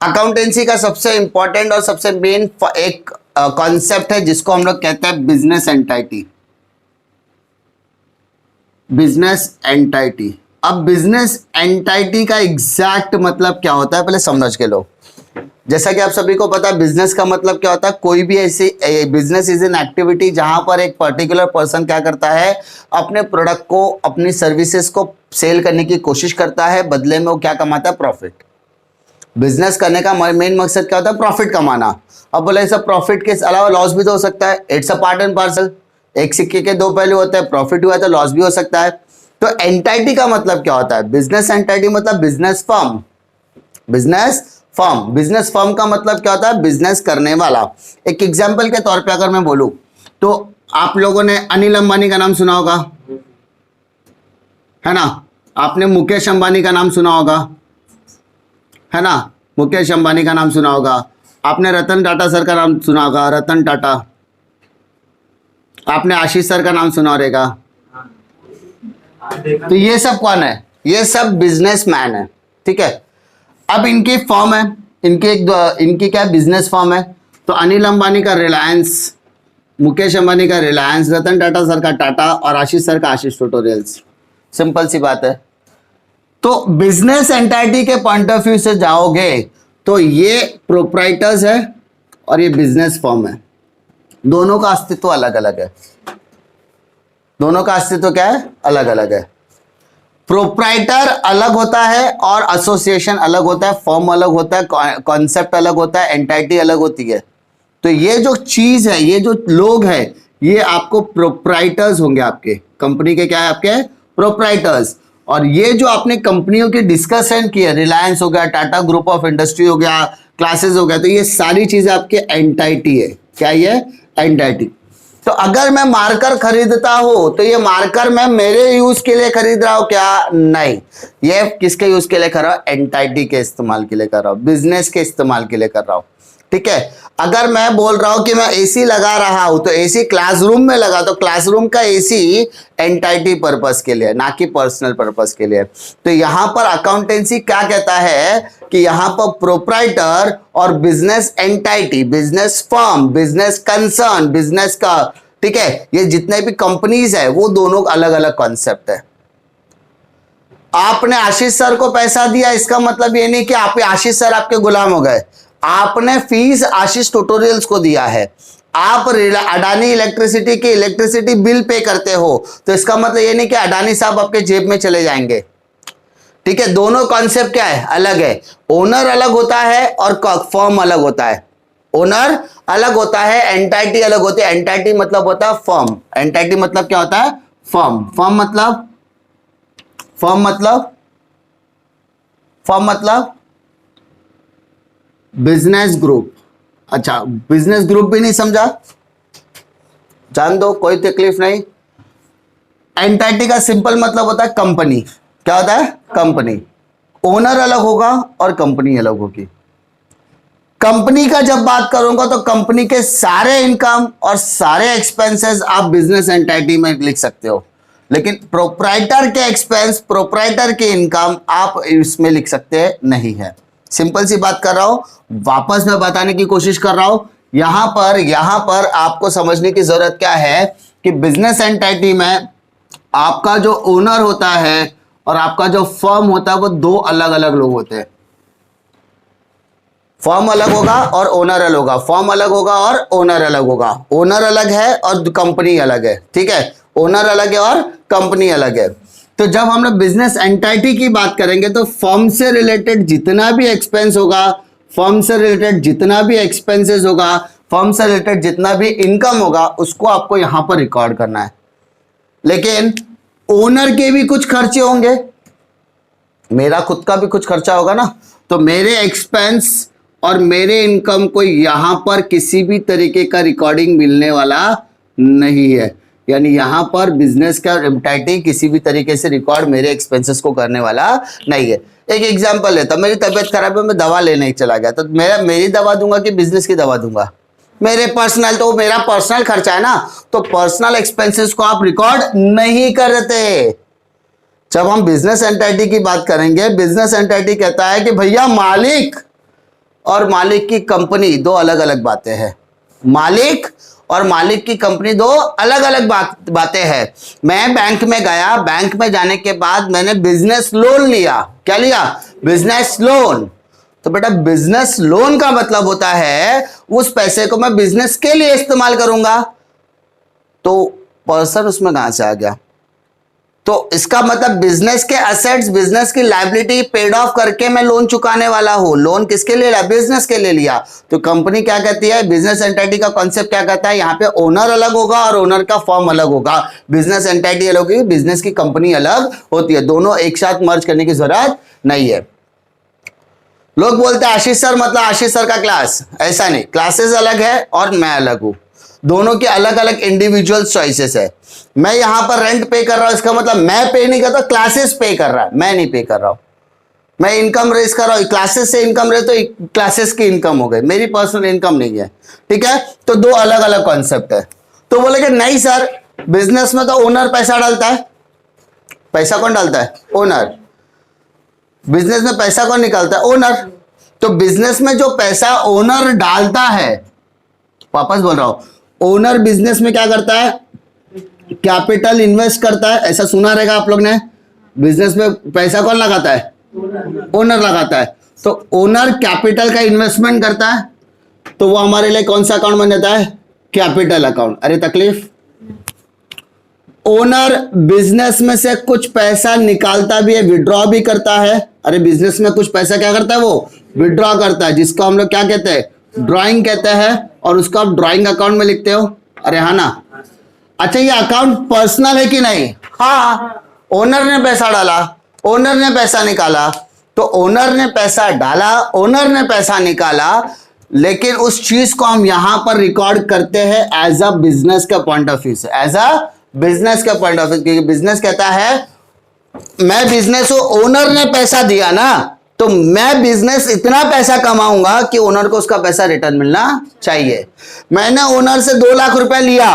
Accountancy का सबसे important और सबसे मेन एक कॉन्सेप्ट है जिसको हम लोग कहते हैं बिजनेस एंटाइटी। Business entity. अब बिजनेस एंटाइटी का एग्जैक्ट मतलब क्या होता है पहले समझ के लो। जैसा कि आप सभी को पता है बिजनेस का मतलब क्या होता है, कोई भी ऐसी बिजनेस इज एन एक्टिविटी जहां पर एक पर्टिकुलर पर्सन क्या करता है, अपने प्रोडक्ट को अपनी सर्विसेज को सेल करने की कोशिश करता है, बदले में वो क्या कमाता है, प्रॉफिट। बिजनेस करने का मेन मकसद क्या होता है, प्रॉफिट कमाना। अब बोले सब प्रॉफिट के अलावा लॉस भी तो हो सकता है, it's a part and parcel. एक सिक्के के दो पहलू होते हैं, प्रॉफिट हुआ तो लॉस भी हो सकता है। तो एंटाइटी का मतलब क्या होता है, बिजनेस एंटाइटी मतलब business firm. Business firm, business firm का मतलब क्या होता है, बिजनेस करने वाला। एक एग्जांपल के तौर पे अगर मैं बोलूं तो आप लोगों ने अनिल अंबानी का नाम सुना होगा, है ना। आपने मुकेश अंबानी का नाम सुना होगा, है ना। मुकेश अंबानी का नाम सुना होगा। आपने रतन टाटा सर का नाम सुना होगा, रतन टाटा। आपने आशीष सर का नाम सुना रहेगा। तो ये सब कौन है, ये सब बिजनेसमैन है, ठीक है। अब इनकी फर्म है, इनकी क्या बिजनेस फर्म है। तो अनिल अंबानी का रिलायंस, मुकेश अंबानी का रिलायंस, रतन टाटा सर का टाटा और आशीष सर का आशीष ट्यूटोरियल्स। सिंपल सी बात है। तो बिजनेस एंटाइटी के पॉइंट ऑफ व्यू से जाओगे तो ये प्रोप्राइटर्स है और ये बिजनेस फर्म है। दोनों का अस्तित्व अलग अलग है। दोनों का अस्तित्व क्या है, अलग अलग है। प्रोप्राइटर अलग होता है और एसोसिएशन अलग होता है, फर्म अलग होता है, कॉन्सेप्ट अलग होता है, एंटाइटी अलग होती है। तो ये जो चीज है, ये जो लोग हैं, ये आपको प्रोप्राइटर्स होंगे। आपके कंपनी के क्या है, आपके प्रोप्राइटर्स। और ये जो आपने कंपनियों की डिस्कशन की है, रिलायंस हो गया, टाटा ग्रुप ऑफ इंडस्ट्री हो गया, क्लासेस हो गया, तो ये सारी चीजें आपके एंटाइटी है। क्या ये एंटाइटी। तो अगर मैं मार्कर खरीदता हूं तो ये मार्कर मैं मेरे यूज के लिए खरीद रहा हूं क्या, नहीं। ये किसके यूज के लिए कर रहा हूं, एंटाइटी के इस्तेमाल के लिए कर रहा हूं, बिजनेस के इस्तेमाल के लिए कर रहा हूं, ठीक है। अगर मैं बोल रहा हूं कि मैं एसी लगा रहा हूं तो एसी क्लासरूम में लगा, तो क्लासरूम का एसी एंटाइटी पर्पस के लिए, ना कि पर्सनल पर्पस के लिए। तो यहां पर अकाउंटेंसी क्या कहता है कि यहां पर प्रोप्राइटर और business entity, business firm, business concern, business का, ठीक है, ये जितने भी कंपनीज है वो दोनों अलग अलग कॉन्सेप्ट है। आपने आशीष सर को पैसा दिया, इसका मतलब ये नहीं कि आप आशीष सर आपके गुलाम हो गए। आपने फीस आशीष ट्यूटोरियल्स को दिया है। आप अडानी इलेक्ट्रिसिटी के इलेक्ट्रिसिटी बिल पे करते हो, तो इसका मतलब ये नहीं कि अडानी साहब आपके जेब में चले जाएंगे, ठीक है। दोनों कॉन्सेप्ट क्या है, अलग है। ओनर अलग होता है और फर्म अलग होता है। ओनर अलग होता है, एंटाइटी अलग होती है। एंटाइटी मतलब होता है फर्म। एंटाइटी मतलब क्या होता है, फर्म। फर्म मतलब बिजनेस ग्रुप। अच्छा, बिजनेस ग्रुप भी नहीं समझा, जान दो, कोई तकलीफ नहीं। एंटाइटी का सिंपल मतलब होता है कंपनी। क्या होता है, कंपनी। ओनर अलग होगा और कंपनी अलग होगी। कंपनी का जब बात करूंगा तो कंपनी के सारे इनकम और सारे एक्सपेंसेस आप बिजनेस एंटाइटी में लिख सकते हो, लेकिन प्रोप्राइटर के एक्सपेंस, प्रोप्राइटर की इनकम आप इसमें लिख सकते नहीं है। सिंपल सी बात कर रहा हूं, वापस मैं बताने की कोशिश कर रहा हूं। यहां पर आपको समझने की जरूरत क्या है कि बिजनेस एंटाइटी में आपका जो ओनर होता है और आपका जो फर्म होता है वो दो अलग अलग लोग होते हैं। फर्म अलग होगा और ओनर अलग होगा, फर्म अलग होगा और ओनर अलग होगा। ओनर अलग है और कंपनी अलग है, ठीक है। ओनर अलग है और कंपनी अलग है। तो जब हम लोग बिजनेस एंटाइटी की बात करेंगे तो फर्म से रिलेटेड जितना भी एक्सपेंस होगा, फर्म से रिलेटेड जितना भी एक्सपेंसेस होगा, फर्म से रिलेटेड जितना भी इनकम होगा, उसको आपको यहां पर रिकॉर्ड करना है। लेकिन ओनर के भी कुछ खर्चे होंगे, मेरा खुद का भी कुछ खर्चा होगा ना। तो मेरे एक्सपेंस और मेरे इनकम को यहां पर किसी भी तरीके का रिकॉर्डिंग मिलने वाला नहीं है। यानी यहां पर बिजनेस का एंटाइटी किसी भी तरीके से रिकॉर्ड मेरे एक्सपेंसेस को करने वाला नहीं है। एक एग्जांपल लेता, मेरी तबीयत खराब है, मैं दवा लेने चला गया, तो मेरी दवा दूंगा कि बिजनेस की दवा दूंगा, मेरे पर्सनल, तो मेरा पर्सनल खर्चा है ना। तो पर्सनल एक्सपेंसेस को आप रिकॉर्ड नहीं करते। जब हम बिजनेस एंटिटी की बात करेंगे, बिजनेस एंटिटी कहता है कि भैया मालिक और मालिक की कंपनी दो अलग अलग बातें हैं। मालिक और मालिक की कंपनी दो अलग अलग बातें हैं। मैं बैंक में गया, बैंक में जाने के बाद मैंने बिजनेस लोन लिया। क्या लिया? Business loan. तो बेटा बिजनेस लोन का मतलब होता है उस पैसे को मैं बिजनेस के लिए इस्तेमाल करूंगा। तो पर्सन उसमें कहां से आ गया? तो इसका मतलब बिजनेस के असेट्स, बिजनेस की लायबिलिटी पेड ऑफ करके मैं लोन चुकाने वाला हूं। लोन किसके लिए लिया? बिजनेस के लिए लिया। तो कंपनी क्या कहती है? बिजनेस एंटिटी का कॉन्सेप्ट क्या कहता है? यहां पे ओनर अलग होगा और ओनर का फॉर्म अलग होगा। बिजनेस एंटिटी अलग होगी, बिजनेस की कंपनी अलग होती है। दोनों एक साथ मर्ज करने की जरूरत नहीं है। लोग बोलते हैं आशीष सर मतलब आशीष सर का क्लास। ऐसा नहीं, क्लासेस अलग है और मैं अलग हूं। दोनों के अलग अलग इंडिविजुअल चॉइसेस है। मैं यहां पर रेंट पे कर रहा हूं, इसका मतलब मैं पे नहीं करता, क्लासेस पे कर रहा है, मैं नहीं पे कर रहा हूं। मैं इनकम रेज कर रहा हूं, क्लासेस से इनकम रेज, तो क्लासेस की इनकम हो गई, मेरी पर्सनल इनकम नहीं है। ठीक है, तो दो अलग अलग कॉन्सेप्ट है। तो बोले कि नहीं सर, बिजनेस में तो ओनर पैसा डालता है। पैसा कौन डालता है? ओनर। बिजनेस में पैसा कौन निकालता है? ओनर। तो बिजनेस में जो पैसा ओनर डालता है, वापस बोल रहा हूं, ओनर बिजनेस में क्या करता है? कैपिटल इन्वेस्ट करता है। ऐसा सुना रहेगा आप लोग ने। बिजनेस में पैसा कौन लगाता है? ओनर लगाता है। तो ओनर कैपिटल का इन्वेस्टमेंट करता है, तो वो हमारे लिए कौन सा अकाउंट बन जाता है? Capital account. अरे तकलीफ, ओनर बिजनेस में से कुछ पैसा निकालता भी है, विड्रॉ भी करता है। अरे बिजनेस में कुछ पैसा क्या करता है? वो विड्रॉ करता है, जिसको हम लोग क्या कहते हैं? ड्राइंग कहते हैं। और उसको आप ड्राइंग अकाउंट में लिखते हो। अरे हाँ ना। अच्छा, ये अकाउंट पर्सनल है कि नहीं? हाँ, ओनर ने पैसा डाला, ओनर ने पैसा निकाला। तो ओनर ने पैसा डाला, ओनर ने पैसा निकाला, लेकिन उस चीज को हम यहां पर रिकॉर्ड करते हैं एज अ बिजनेस का पॉइंट ऑफ व्यू से, एज अ बिजनेस का पॉइंट ऑफ व्यू। क्योंकि बिजनेस कहता है मैं बिजनेस हूं, ओनर ने पैसा दिया ना, तो मैं बिजनेस इतना पैसा कमाऊंगा कि ओनर को उसका पैसा रिटर्न मिलना चाहिए। मैंने ओनर से 2 लाख रुपए लिया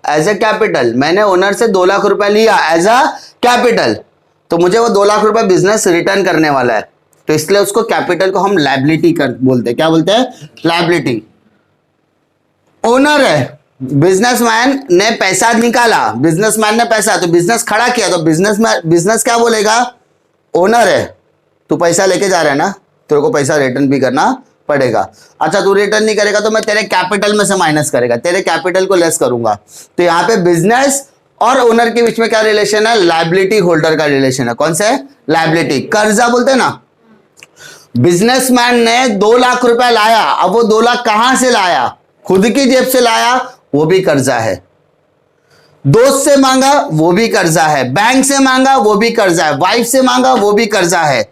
एज ए कैपिटल, मैंने ओनर से 2 लाख रुपए लिया एज अ कैपिटल, तो मुझे वो 2 लाख रुपए बिजनेस रिटर्न करने वाला है। तो इसलिए उसको कैपिटल को हम लायबिलिटी बोलते हैं। क्या बोलते हैं? लायबिलिटी। ओनर है, बिजनेसमैन ने पैसा निकाला, बिजनेसमैन ने पैसा, तो बिजनेस खड़ा किया, तो बिजनेस क्या बोलेगा? ओनर है, तू पैसा लेके जा रहा है ना, तेरे को पैसा रिटर्न भी करना पड़ेगा। अच्छा, तू रिटर्न नहीं करेगा तो मैं तेरे कैपिटल में से माइनस करेगा, तेरे कैपिटल को लेस करूंगा। तो यहाँ पे बिजनेस और ओनर के बीच में क्या रिलेशन है? लायबिलिटी होल्डर का रिलेशन है। कौन सा है? लायबिलिटी। कर्जा बोलते हैं ना। बिजनेसमैन ने 2 लाख रुपए लाया, अब वो 2 लाख कहां से लाया? खुद की जेब से लाया, वो भी कर्जा है। दोस्त से मांगा, वो भी कर्जा है। बैंक से मांगा, वो भी कर्जा है। वाइफ से मांगा, वो भी कर्जा है।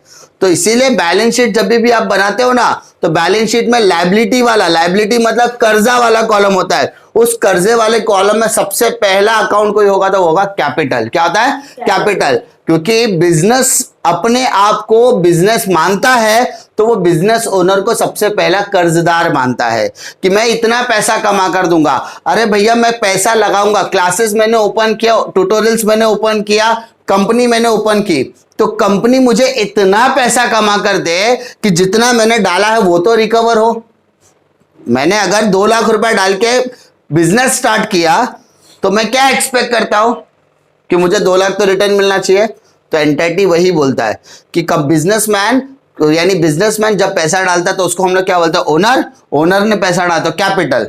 तो इसीलिए बैलेंस शीट जब भी आप बनाते हो ना, तो बैलेंस शीट में लायबिलिटी वाला, लायबिलिटी मतलब कर्जा वाला कॉलम होता है। उस कर्जे वाले कॉलम में सबसे पहला अकाउंट कोई होगा तो वो होगा कैपिटल। क्या होता है? कैपिटल। क्योंकि बिजनेस अपने आप को बिजनेस मानता है, तो वो बिजनेस ओनर को सबसे पहला कर्जदार मानता है कि मैं इतना पैसा कमा कर दूंगा। अरे भैया मैं पैसा लगाऊंगा, क्लासेस मैंने ओपन किया, ट्यूटोरियल्स मैंने ओपन किया, कंपनी मैंने ओपन की, तो कंपनी मुझे इतना पैसा कमा कर दे कि जितना मैंने डाला है वो तो रिकवर हो। मैंने अगर 2 लाख रुपए डाल के बिजनेस स्टार्ट किया, तो मैं क्या एक्सपेक्ट करता हूं कि मुझे 2 लाख तो रिटर्न मिलना चाहिए। तो एंटिटी वही बोलता है कि कब बिजनेसमैन, यानी बिजनेसमैन जब पैसा डालता है तो उसको हम लोग क्या बोलते हैं? ओनर। ओनर ने पैसा डाला तो कैपिटल,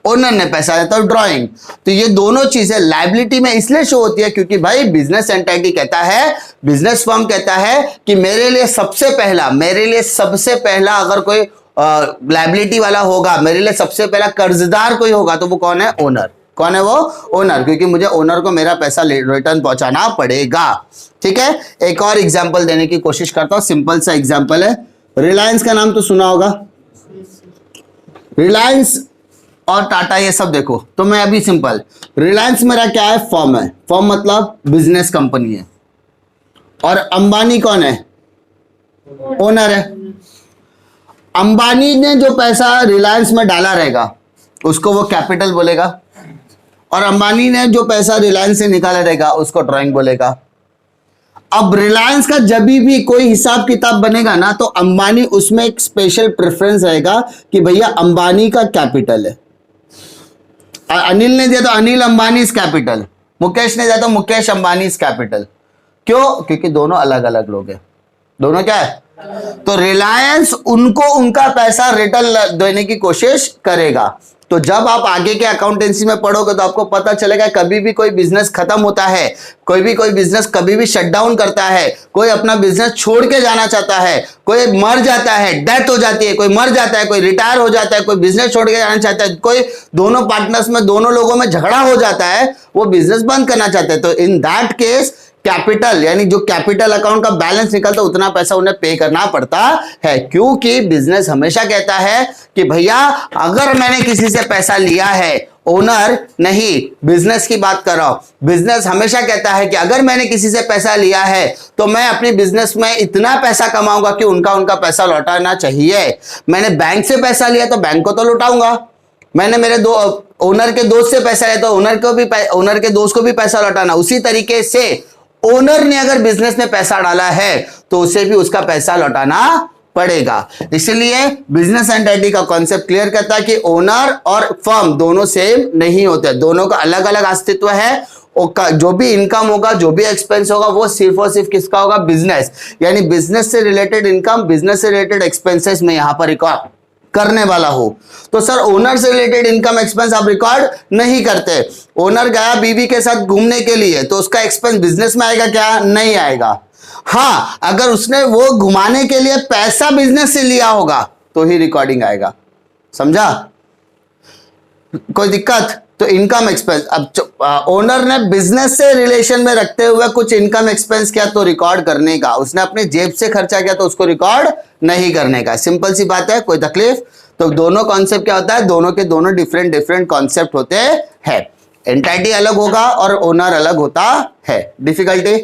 ओनर ने पैसा दिया तो ड्राइंग। तो ये दोनों चीजें लायबिलिटी में इसलिए शो होती है क्योंकि भाई बिजनेस एंटिटी कहता है, बिजनेस फर्म कहता है कि मेरे लिए सबसे पहला अगर कोई लायबिलिटी वाला होगा, मेरे लिए सबसे पहला कर्जदार कोई होगा, तो वो कौन है? ओनर। कौन है वो? ओनर। क्योंकि मुझे ओनर को मेरा पैसा रिटर्न पहुंचाना पड़ेगा। ठीक है, एक और एग्जांपल देने की कोशिश करता हूं। सिंपल सा एग्जांपल है, रिलायंस का नाम तो सुना होगा। रिलायंस और टाटा ये सब देखो, तो मैं अभी सिंपल, रिलायंस मेरा क्या है? फर्म है। फर्म मतलब बिजनेस कंपनी है। और अंबानी कौन है? ओनर है। अंबानी ने जो पैसा रिलायंस में डाला रहेगा उसको वो कैपिटल बोलेगा, और अंबानी ने जो पैसा रिलायंस से निकाला रहेगा उसको ड्राइंग बोलेगा। अब रिलायंस का जब भी कोई हिसाब किताब बनेगा ना, तो अंबानी उसमें एक स्पेशल प्रेफरेंस रहेगा कि भैया अंबानी का कैपिटल है। अनिल ने दिया तो अनिल अंबानी इज कैपिटल, मुकेश ने दिया तो मुकेश अंबानी इज कैपिटल। क्यों? क्योंकि दोनों अलग अलग लोग हैं। दोनों क्या है? तो रिलायंस उनको उनका पैसा रिटर्न देने की कोशिश करेगा। तो जब आप आगे के अकाउंटेंसी में पढ़ोगे तो आपको पता चलेगा कभी भी कोई बिजनेस खत्म होता है, कोई बिजनेस कभी भी शट डाउन करता है, कोई अपना बिजनेस छोड़ के जाना चाहता है, कोई मर जाता है, डेथ हो जाती है, कोई मर जाता है, कोई रिटायर हो जाता है, कोई बिजनेस छोड़ के जाना चाहता है, कोई दोनों पार्टनर्स में दोनों लोगों में झगड़ा हो जाता है, वो बिजनेस बंद करना चाहते हैं। तो इन दैट केस कैपिटल यानी जो कैपिटल अकाउंट का बैलेंस निकलता है उतना पैसा उन्हें पे करना पड़ता है, क्योंकि बिजनेस हमेशा कहता है कि भैया अगर मैंने किसी से पैसा लिया है, ओनर नहीं, बिजनेस की बात कर रहा हूं, बिजनेस हमेशा कहता है कि अगर मैंने किसी से पैसा लिया है तो मैं अपने बिजनेस में इतना पैसा कमाऊंगा कि उनका पैसा लौटाना चाहिए। मैंने बैंक से पैसा लिया तो बैंक को तो लौटाऊंगा, मैंने मेरे ओनर के दोस्त से पैसा लिया तो ओनर के दोस्त को भी पैसा लौटाना। उसी तरीके से ओनर ने अगर बिजनेस में पैसा डाला है तो उसे भी उसका पैसा लौटाना पड़ेगा। इसलिए बिजनेस एंटिटी का कॉन्सेप्ट क्लियर करता है कि ओनर और फर्म दोनों सेम नहीं होते, दोनों का अलग अलग अस्तित्व है। जो भी इनकम होगा, जो भी एक्सपेंस होगा, वो सिर्फ और सिर्फ किसका होगा? बिजनेस, यानी बिजनेस से रिलेटेड इनकम, बिजनेस से रिलेटेड एक्सपेंसेस में यहां पर रिकॉर्ड करने वाला हो। तो सर ओनर से रिलेटेड इनकम एक्सपेंस आप रिकॉर्ड नहीं करते। ओनर गया बीवी के साथ घूमने के लिए तो उसका एक्सपेंस बिजनेस में आएगा क्या? नहीं आएगा। हाँ, अगर उसने वो घुमाने के लिए पैसा बिजनेस से लिया होगा तो ही रिकॉर्डिंग आएगा। समझा? कोई दिक्कत? तो इनकम एक्सपेंस, अब ओनर ने बिजनेस से रिलेशन में रखते हुए कुछ इनकम एक्सपेंस किया तो रिकॉर्ड करने का, उसने अपने जेब से खर्चा किया तो उसको रिकॉर्ड नहीं करने का। सिंपल सी बात है, कोई तकलीफ? तो दोनों कॉन्सेप्ट क्या होता है? दोनों के दोनों डिफरेंट कॉन्सेप्ट होते हैं। एंटिटी अलग होगा और ओनर अलग होता है। डिफिकल्टी?